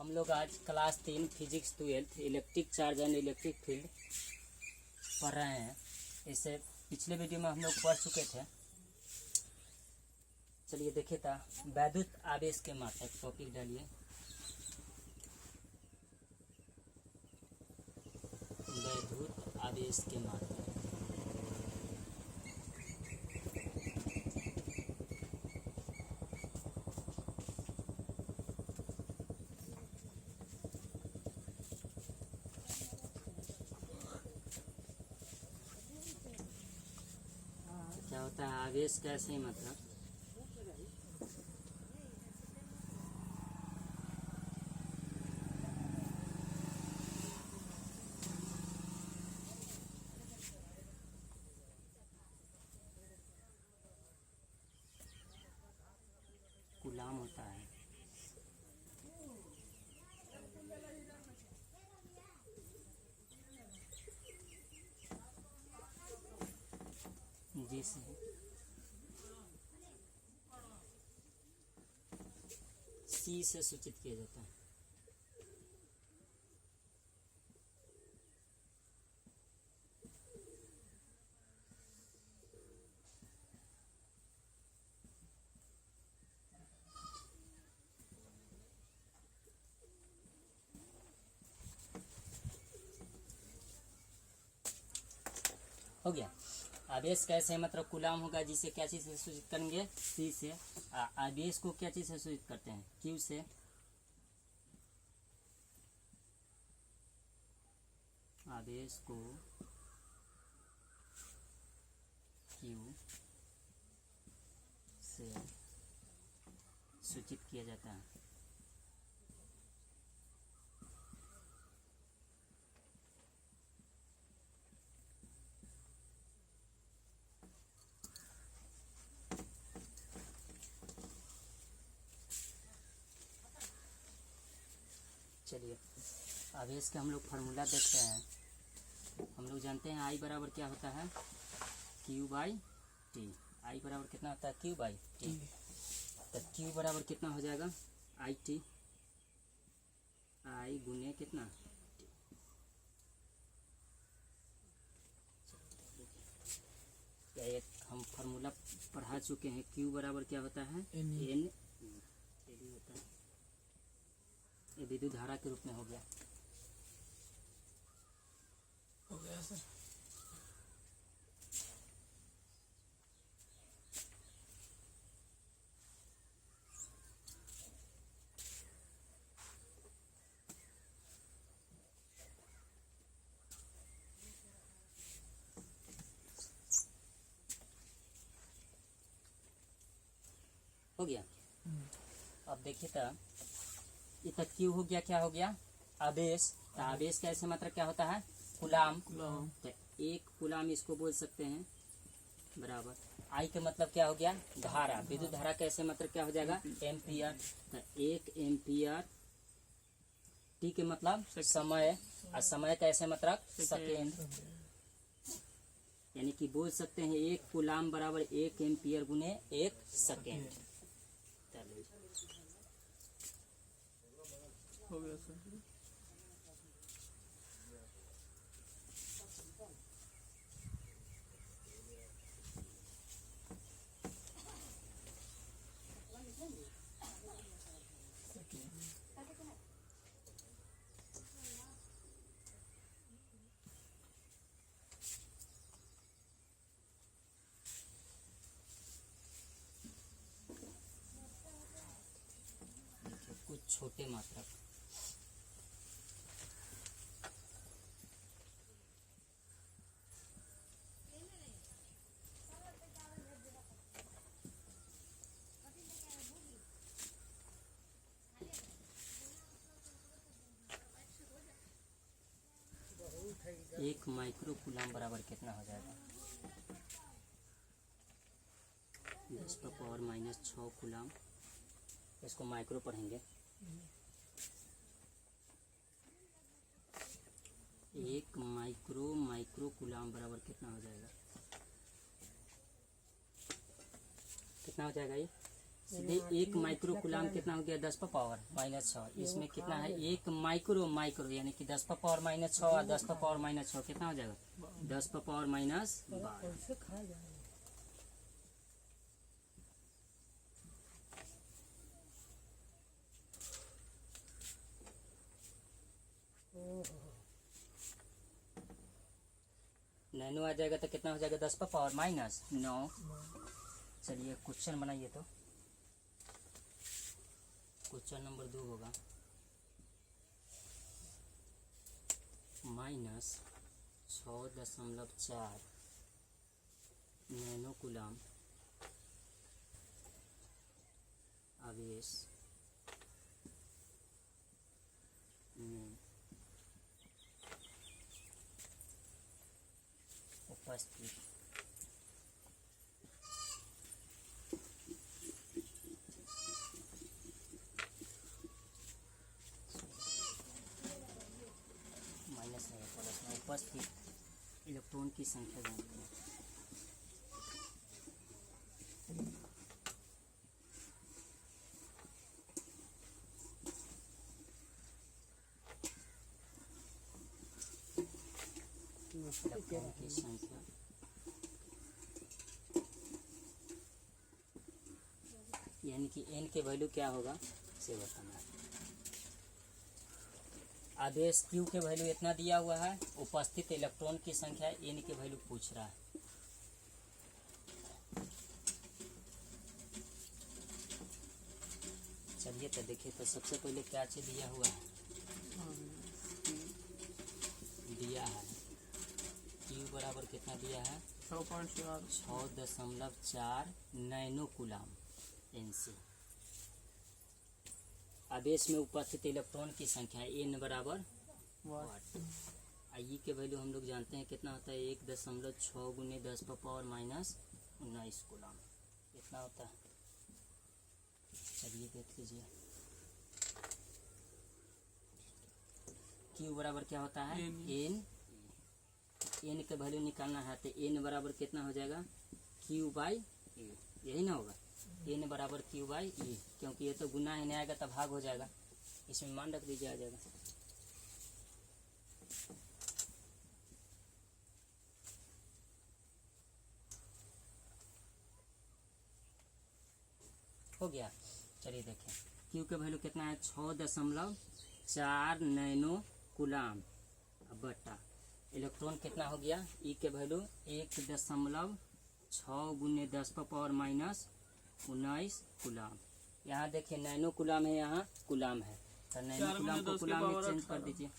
हम लोग आज class 3 physics 12 electric charge and electric field पढ़ रहे हैं। इससे पिछले वीडियो में हम लोग पढ़ चुके थे। चलिए देखिए था वैद्युत आवेश के मात्रक टॉपिक डालिए। वैद्युत आवेश के मात्रक। क्या होता है आवेश कैसे ही मतलब कूलाम होता है। जिसे सी से सूचित किया जाता है। हो गया। आवेश कैसे मतलब कूलाम होगा, जिसे क्या चीज से सूचित करेंगे, सी से। आवेश को क्या चीज से सूचित करते हैं, क्यू से। आवेश को क्यू से सूचित किया जाता है। चलिए आवेश का हम लोग फार्मूला देखते हैं। हम लोग जानते हैं आई बराबर क्या होता है, क्यू बाई टी। आई बराबर कितना होता है, क्यू बाई टी। तो क्यू बराबर कितना हो जाएगा, आई टी। आई गुने कितना, एक हम फार्मूला पढ़ा चुके हैं। क्यू बराबर क्या होता है, एन होता है। ये विद्युत धारा के रूप में हो गया सर। हो गया। अब देखिए तो इतना क्यू हो गया, क्या हो गया, आवेश। तो आवेश का ऐसे मात्रक क्या होता है, कूलाम। तो एक कूलाम इसको बोल सकते हैं बराबर। आई का मतलब क्या हो गया, धारा। विद्युत धारा का ऐसे मात्रक क्या हो जाएगा, एम्पियर। तो एक एम्पियर। टी के मतलब समय, और समय का ऐसे मात्रक सेकेंड। यानी कि बोल सकते हैं एक कूलाम बराबर एक एम्पियर गुने एक सेकेंड। हो गया सर। कुछ छोटे मात्रक। एक माइक्रो कूलाम बराबर कितना हो जाएगा, 10⁻⁻6 कूलाम। इसको माइक्रो पढ़ेंगे। एक माइक्रो कूलाम बराबर कितना हो जाएगा, कितना हो जाएगा ये सीधे एक माइक्रो कूलाम कितना हो गया 10 पर पावर माइनस 6। इसमें कितना है एक माइक्रो माइक्रो यानी कि 10 पर पावर माइनस 6 और 10 पर पावर माइनस 6 कितना हो जाएगा 10 पर पावर माइनस 12। नैनो आ जाएगा तो कितना हो जाएगा 10 पर पावर माइनस 9। चलिए क्वेश्चन बनाइए तो क्वेश्चन नंबर 2 होगा -6.4 नैनो कूलाम आवेश में उपस्थित माइनस है प्लस में उपस्थित इलेक्ट्रॉन की संख्या जानते हैं। इलेक्ट्रॉन की संख्या यानी कि n के वैल्यू क्या होगा से बताना है। आदेश Q के वैल्यू इतना दिया हुआ है, उपस्थित इलेक्ट्रॉन की संख्या n के वैल्यू पूछ रहा है। चलिए तो देखिए तो सबसे पहले क्या चीज दिया हुआ है, दिया है Q बराबर कितना दिया है 6.4 नैनो कूलाम NC। आवेश में उपस्थित इलेक्ट्रॉन की संख्या n बराबर वाट। आई के वैल्यू हम लोग जानते हैं कितना होता है 1.6 गुने 10 पर पावर माइनस 19 कूलाम कितना होता है। चलिए देख लीजिए Q बराबर क्या होता है n के वैल्यू निकालना है तो n बराबर कितना हो जाएगा Q बाई ए, यही ना होगा n बराबर Q बाई ए, क्योंकि ये तो गुना है नहीं आएगा तो भाग हो जाएगा, इसमें मान रख दीजिए आ जाएगा। हो गया। चलिए देखें Q के वैल्यू कितना है 6.4 नैनो कूलाम बटा इलेक्ट्रॉन कितना हो गया E के वैल्यू 1.6 गुने 10 पर पावर माइनस 19 कूलाम। यहाँ देखिए नैनो कूलाम है, यहाँ कूलाम है तो नैनो कूलाम को कूलाम में चेंज कर दीजिए।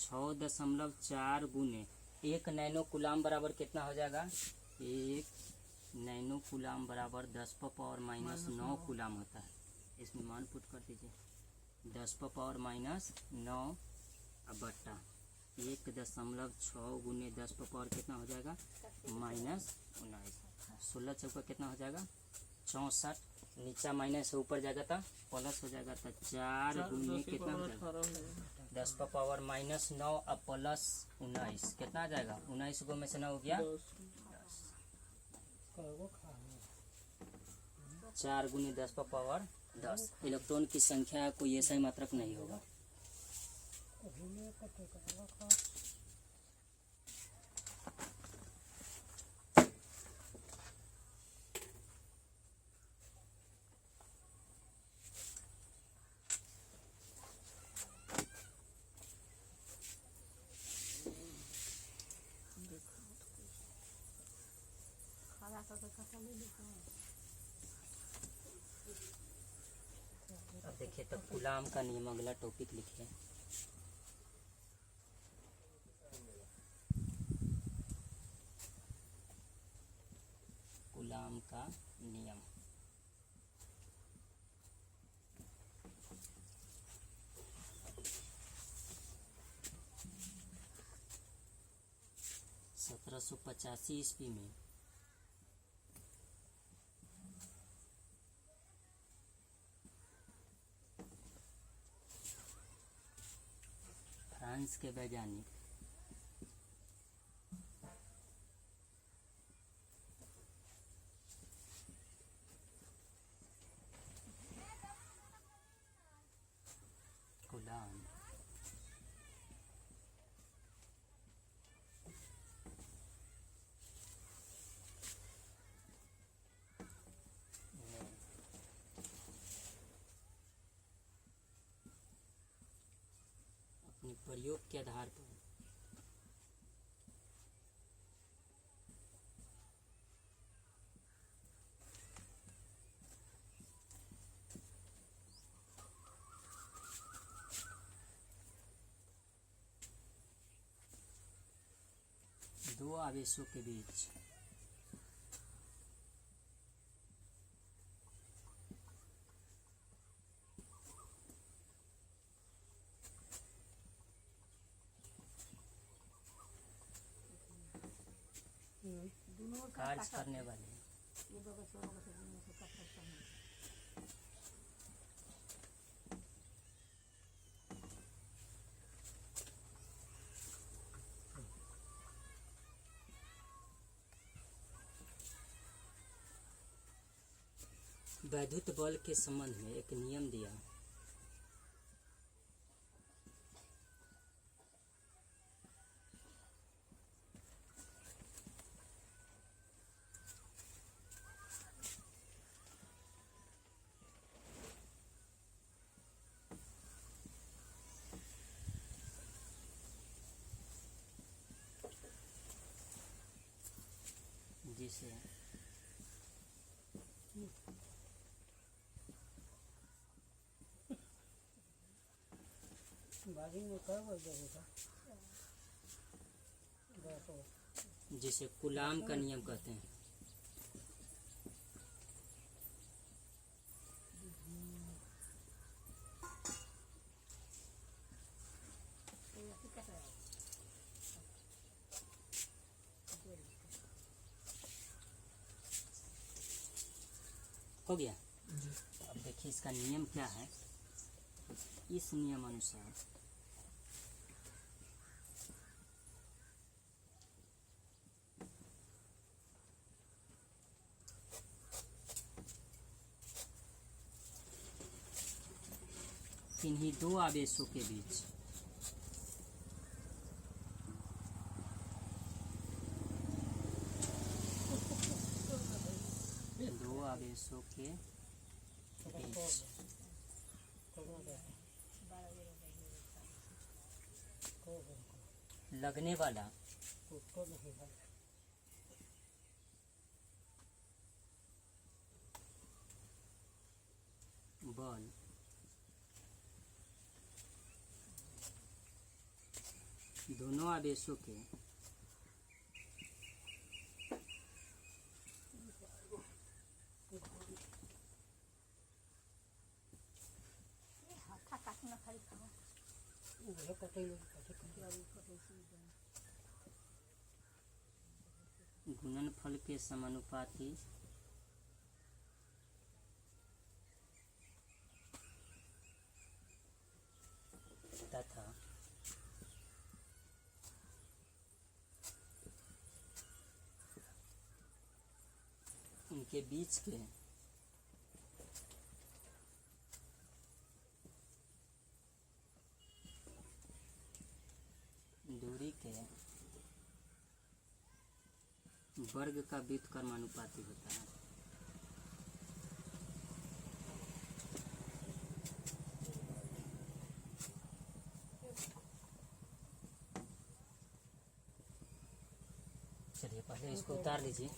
6.4 गुने 1 नैनो कूलाम बराबर कितना हो जाएगा 1 नैनो कूलाम बराबर 10 पर पावर माइनस 9 कूलाम होता है। इसमें मान पुट कर दीजिए 10 पर पावर माइनस 9 बट्टा 1.6 गुने 10 पर पावर कितना हो जाएगा माइनस 19। 16 चौका कितना हो जाएगा 64, नीचा माइनस है ऊपर जाएगा तो प्लस हो जाएगा तो 4 गुने कितना हो जाएगा 10 पर पावर माइनस 9 अब प्लस 19 कितना आ जाएगा 19 गो में से 9 हो गया 4 गुने 10 पर पावर 10। इलेक्ट्रॉन की संख्या कोई ऐसा ही मात्रक नहीं होगा। अब देखिए तो कूलाम का नियम अगला टॉपिक लिखिए। कूलाम का नियम (1785) ईस्वी में फ्रांस के वैज्ञानिक प्रयोग के आधार पर दो आवेशों के बीच कार्य करने वाले वैद्युत बल के संबंध में एक नियम दिया। जिसे जिसे कूलाम का नियम कहते हैं। हो गया। अब देखिए इसका नियम क्या है। इस नियम अनुसार किन्हीं दो आवेशों के बीच दो आवेशों के बीच लगने वाला बल दोनों आवेशों के गुणनफल के समानुपाती तथा उनके बीच के दूरी के वर्ग का व्युत्क्रमानुपाती होता है। चलिए पहले इसको उतार लीजिए।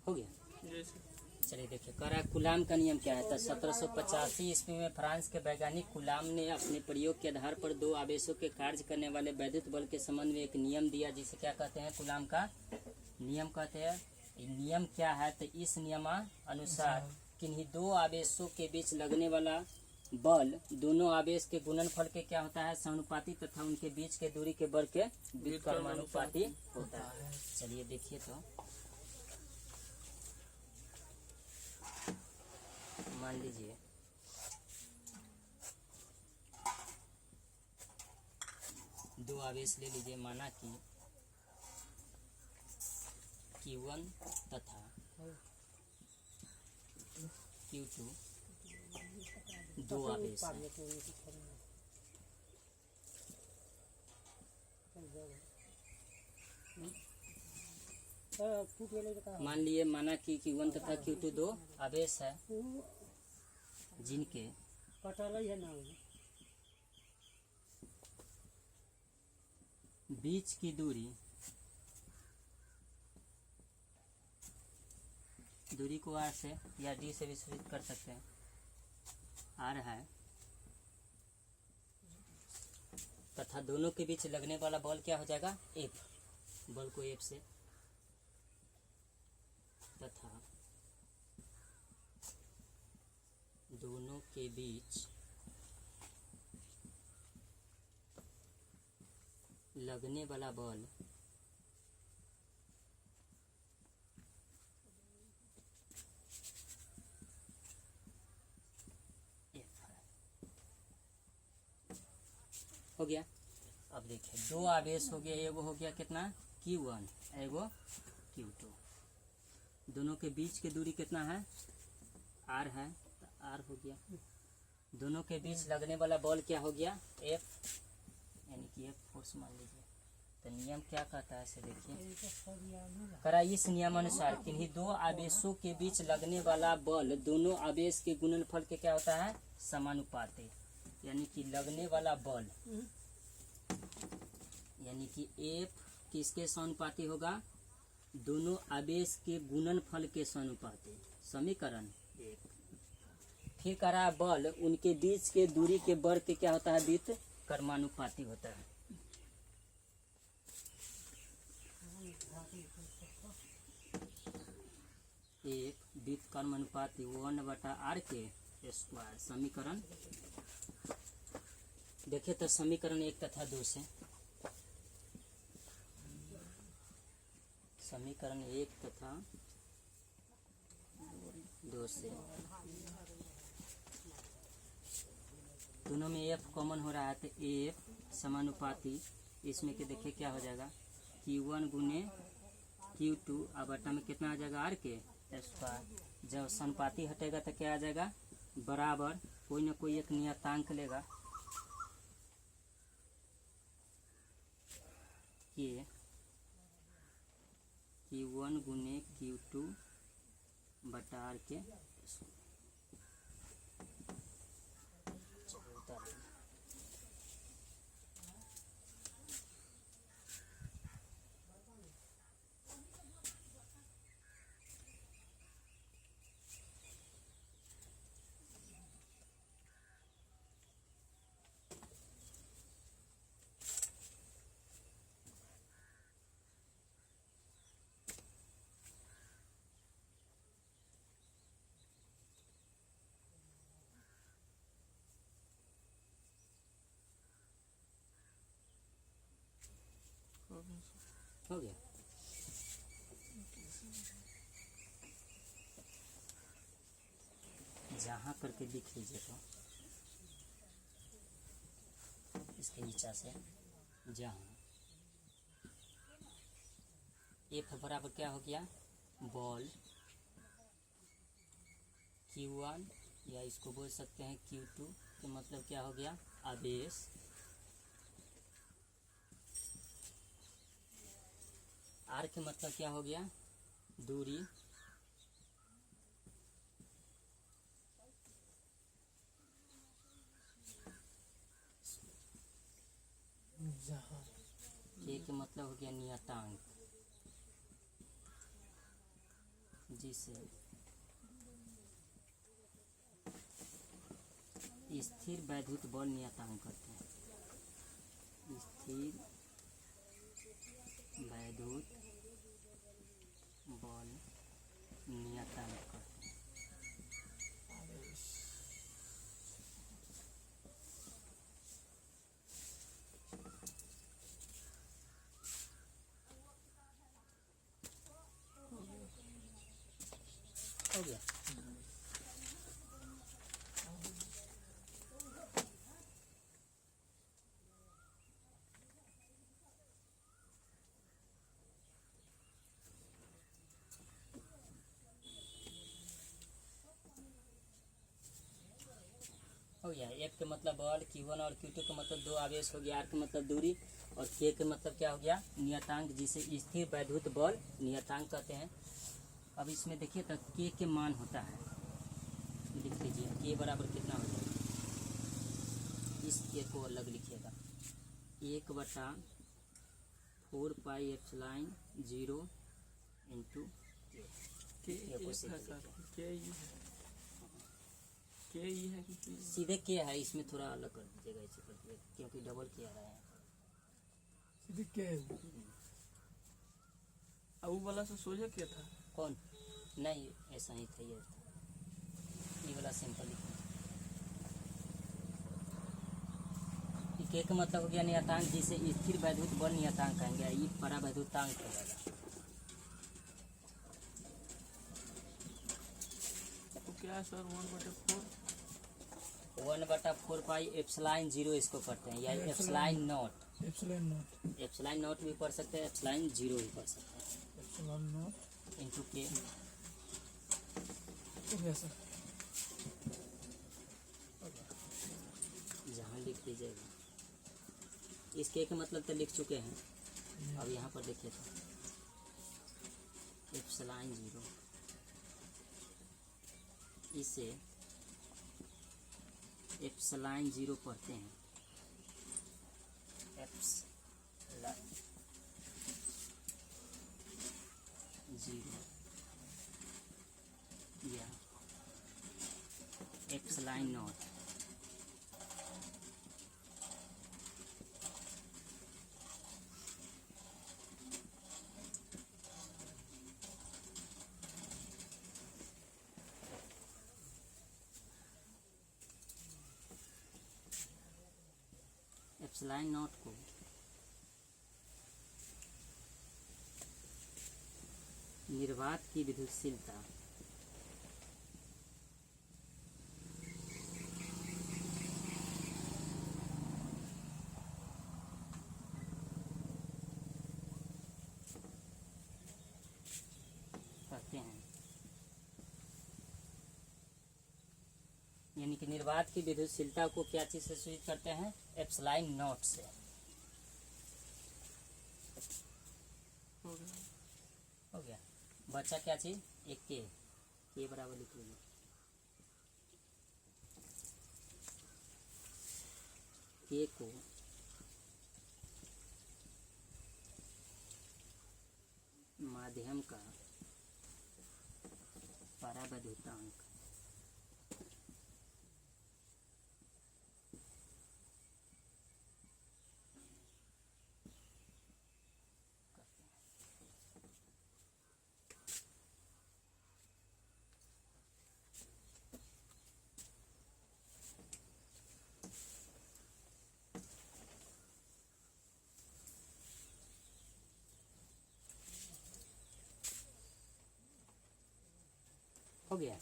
हो गया। चलिए देखिए कह रहा है कूलाम का नियम क्या है। तो 1785 ईस्वी में फ्रांस के वैज्ञानिक कूलाम ने अपने प्रयोग के आधार पर दो आवेशों के कार्य करने वाले वैद्युत बल के संबंध में एक नियम दिया, जिसे क्या कहते हैं, कूलाम का नियम कहते हैं। नियम क्या है, तो इस नियमानुसार किन्हीं दो आवेशों के बीच लगने वाला बल दोनों आवेश के गुणनफल के क्या होता है, समानुपाती तथा उनके बीच के दूरी के वर्ग के व्युत्क्रमानुपाती होता है। चलिए देखिए तो मान लीजिए दो आवेश ले लीजिए, माना कि Q1 तथा Q2 दो आवेश हैं। मान लिए माना कि Q1 तथा Q2 दो आवेश है जिनके बीच की दूरी को R से या D से भी सूचित कर सकते हैं। R है तथा दोनों के बीच लगने वाला बल क्या हो जाएगा F, बल को F से, तथा दोनों के बीच लगने वाला बल हो गया। अब देखिए दो आवेश हो गया, एगो हो गया कितना Q1, एगो Q2, दोनों के बीच की दूरी कितना है R है, तो R हो गया। दोनों के बीच लगने वाला बल क्या हो गया F, यानी कि F फोर्स मान लीजिए। तो नियम क्या कहता है इसे देखिए, करा इस नियमानुसार किन्हीं दो आवेशों के बीच लगने वाला बल दोनों आवेश के गुणनफल के क्या होता है समानुपाती, यानी कि लगने वाला बल यानी कि F किसके समानुपाती होगा, दोनों आवेश के गुणनफल के समानुपाती, समीकरण 1। फिर करा बल उनके बीच के दूरी के वर्ग के क्या होता है व्युत कर्मानुपाती होता है। एक व्युत कर्मानुपाती 1/r के स्क्वायर, समीकरण देखिए तो समीकरण 1 तथा 2 से, समीकरण 1 तथा 2 से दोनों में F कॉमन हो रहा है, तो F समानुपाती इसमें के देखिए क्या हो जाएगा Q1 गुने Q2 अब बटा में कितना आ जाएगा R के स्क्वायर। जब समानुपाती हटेगा तो क्या आ जाएगा बराबर कोई ना कोई एक नियतांक लेगा कि Q1 गुने Q2 बटा R के हो गया। जहाँ करके लिख लीजिए तो इसके नीचा से जहाँ F बराबर क्या हो गया बॉल Q1 या इसको बोल सकते हैं Q2 तो मतलब क्या हो गया आवेश R के मतलब क्या हो गया दूरी K के मतलब हो गया नियतांक जिसे स्थिर वैद्युत बल नियतांक कहते हैं। स्थिर वैद्युत बल नियतांक कहते हैं। हो गया। हो गया। एफ के मतलब बल, Q1 और Q2 का मतलब दो आवेश हो गया, आर का मतलब दूरी, और के के मतलब क्या हो गया, नियतांक, जिसे स्थिर वैद्युत बल नियतांक कहते हैं। अब इसमें देखिए तो के मान होता है, लिख लीजिए के बराबर कितना हो जाएगा, इस के को अलग लिखिएगा, 1/4πε0 इंटू सीधे के है, इसमें थोड़ा अलग कर दीजिएगा, इसे कर दीजिएगा क्योंकि डबल के आ रहा है सीधे क्या है अब वो वाला से सोचा क्या था कौन, नहीं ऐसा ही था, ये वाला सिंपल लिखना। के का मतलब हो गया नियतांक, जिसे स्थिर वैद्युत बल नियतांक कहेंगे, ये परावैद्युतांक हो जाएगा। तो क्या है सर 1/4 1/4πε0 इसको पढ़ते हैं, या एप्सिलॉन नॉट, एप्सिलॉन नॉट भी पढ़ सकते हैं, एप्सिलॉन 0 भी पढ़ सकते हैं, एप्सिलॉन नॉट इंटू के। हो गया सर, जहाँ लिख दीजिएगा, इस के मतलब तो लिख चुके हैं, अब यहाँ पर देखिए तो एप्सिलॉन 0, इसे एप्सिलॉन 0 पढ़ते हैं, एप्सिलॉन 0 या एप्सिलॉन नॉट। एप्सिलॉन नॉट को निर्वात की विद्युतशीलता कहते हैं, यानी कि निर्वात की विद्युतशीलता को क्या चीज से सूचित करते हैं, एप्सिलॉन नॉट से। हो गया, बचा क्या चीज, एक के बराबर लिख लीजिए, के को माध्यम का परावैद्युतांक हो गया,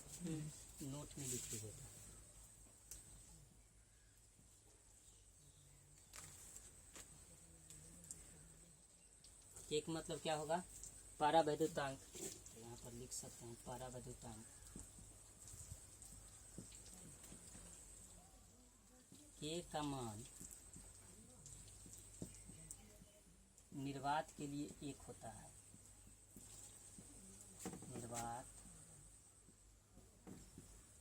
नोट में लिख लीजिए। एक मतलब क्या होगा, परावैद्युतांक, तो यहाँ पर लिख सकते हैं परावैद्युतांक, के का मान निर्वात के लिए एक होता है, निर्वात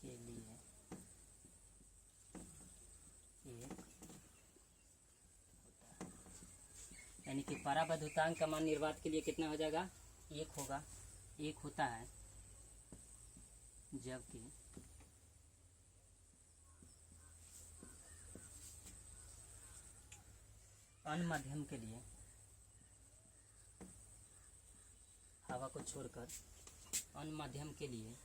के लिए एक होता है, यानी कि परावैद्युतांक का मान निर्वात के लिए कितना हो जाएगा, एक होगा, एक होता है, जबकि अन्य माध्यम के लिए, हवा को छोड़कर अन्य माध्यम के लिए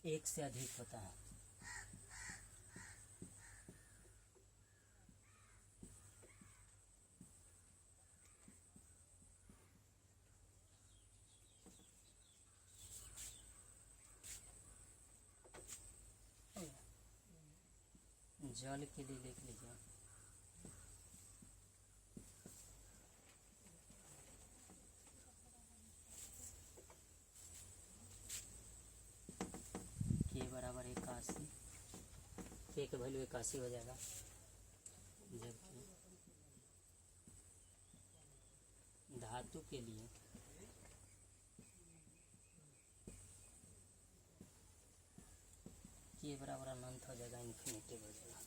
एक से अधिक होता है। जल के लिए लिख लीजिए, के वैल्यू 81 हो जाएगा, जबकि धातु के लिए के बराबर अनंत हो जाएगा, इन्फिनिटी हो जाएगा।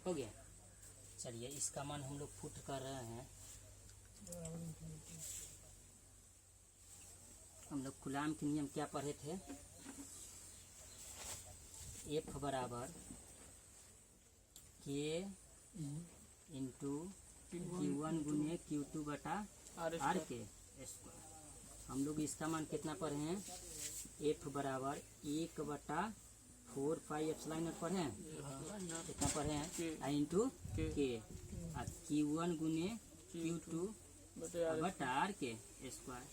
हो गया। चलिए इसका मान हम लोग पुट कर रहे हैं। हम लोग कूलाम के नियम क्या पढ़े थे? F बराबर K इंटू Q1 गुने Q2 बटा आर के स्क्वायर। हम लोग इसका मान कितना पढ़े हैं? F बराबर 1/4 पाई एप्सिलॉन नॉट पढ़े हैं। कितना पढ़े हैं? आई इंटू के और Q1 गुने Q2 बटा आर के स्क्वायर।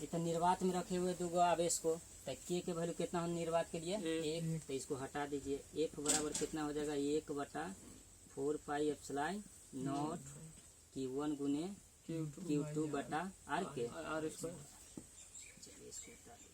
इतना निर्वात में रखे हुए दो आवेश को, तो के वैल्यू कितना हो निर्वात के लिए? 1। तो इसको हटा दीजिए। F बराबर कितना हो जाएगा? 1/4 पाई एप्सिलॉन नॉट Q1 गुने Q2 बटा आर के स्क्वायर। चलिए इसको हटा दीजिए।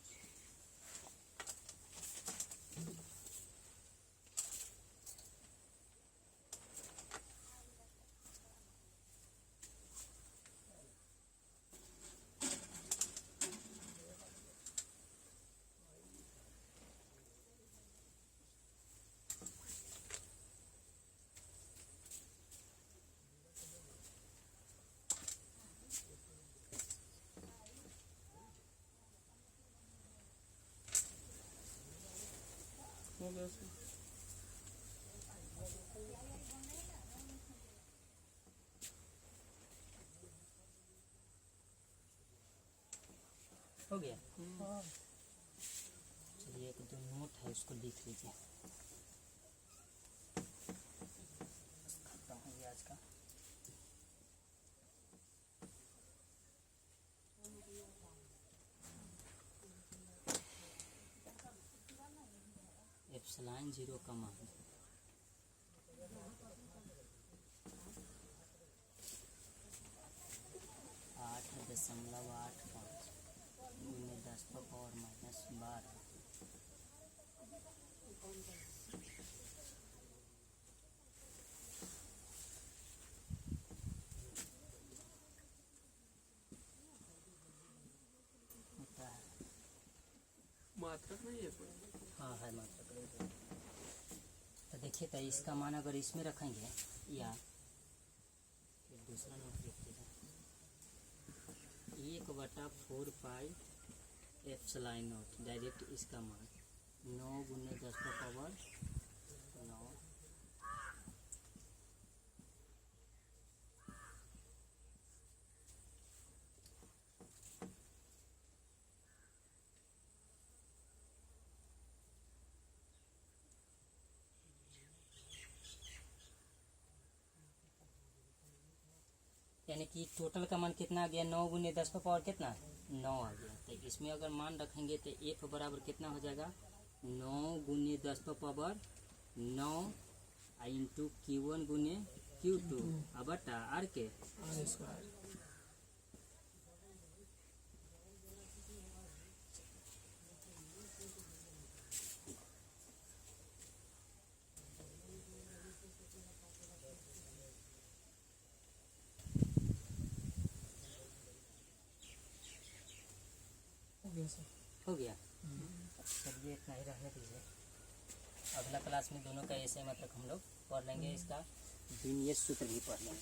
हो गया सर। हो गया। चलिए एक जो नोट है उसको लिख लीजिए। खत्म हो गया आज का। एप्सिलॉन 0 का मान 8.85 गुने 10⁻⁻12। होता है। मात्रक नहीं है कोई? हाँ है मात्रक। तो देखिए, तो इसका मान अगर इसमें रखेंगे या फिर दूसरा नोट लिखिएगा, 1/4 पाई एप्सिलॉन नॉट। डायरेक्ट इसका मान 9 गुने 10⁻9। यानी कि टोटल का मान कितना आ गया? 9 गुने 10 का पावर कितना? 9 आ गया। तो इसमें अगर मान रखेंगे तो F बराबर कितना हो जाएगा? 9 गुने 10 का पावर 9 इंटू Q1 गुने Q2 बटा आर के स्क्वायर। हो गया। चलिए इतना ही रहने दीजिए। अगला क्लास में दोनों का ऐसे मतलब हम लोग पढ़ लेंगे। इसका विन्यास सूत्र भी पढ़ लेंगे।